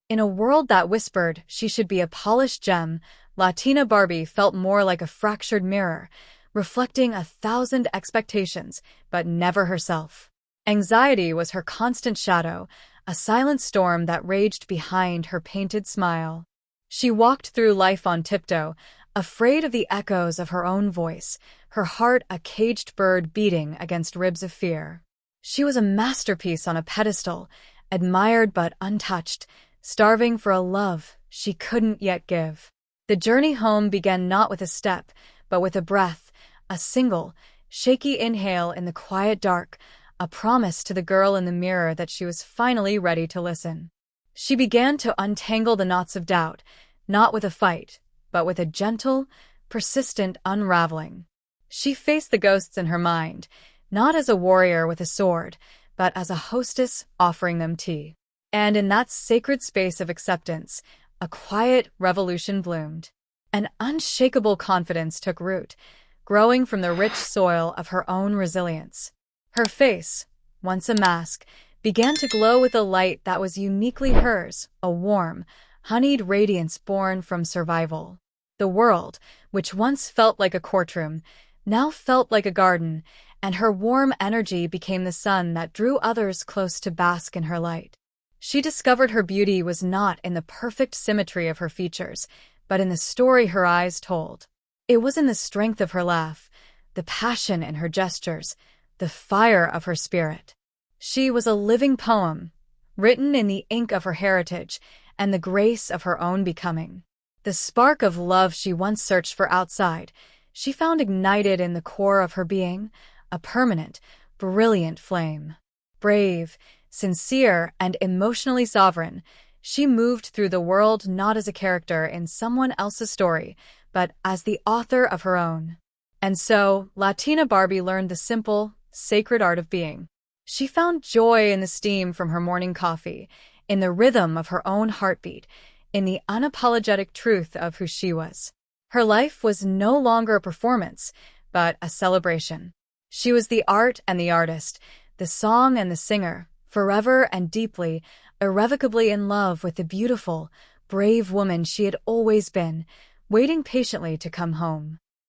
In a world that whispered she should be a polished gem, Latina Barbie felt more like a fractured mirror, reflecting 1,000 expectations, but never herself. Anxiety was her constant shadow, a silent storm that raged behind her painted smile. She walked through life on tiptoe, afraid of the echoes of her own voice, her heart a caged bird beating against ribs of fear. She was a masterpiece on a pedestal, admired but untouched, starving for a love she couldn't yet give. The journey home began not with a step, but with a breath, a single, shaky inhale in the quiet dark, a promise to the girl in the mirror that she was finally ready to listen. She began to untangle the knots of doubt, not with a fight, but with a gentle, persistent unraveling. She faced the ghosts in her mind, not as a warrior with a sword, but as a hostess offering them tea. And in that sacred space of acceptance, a quiet revolution bloomed. An unshakable confidence took root, growing from the rich soil of her own resilience. Her face, once a mask, began to glow with a light that was uniquely hers, a warm, honeyed radiance born from survival. The world, which once felt like a courtroom, now felt like a garden, and her warm energy became the sun that drew others close to bask in her light. She discovered her beauty was not in the perfect symmetry of her features, but in the story her eyes told. It was in the strength of her laugh, the passion in her gestures, the fire of her spirit. She was a living poem, written in the ink of her heritage and the grace of her own becoming. The spark of love she once searched for outside, she found ignited in the core of her being, a permanent, brilliant flame. Brave, sincere, and emotionally sovereign, she moved through the world not as a character in someone else's story, but as the author of her own. And so, Latina Barbie learned the simple, sacred art of being. She found joy in the steam from her morning coffee, in the rhythm of her own heartbeat, in the unapologetic truth of who she was. Her life was no longer a performance, but a celebration. She was the art and the artist, the song and the singer, forever and deeply, irrevocably in love with the beautiful, brave woman she had always been, waiting patiently to come home.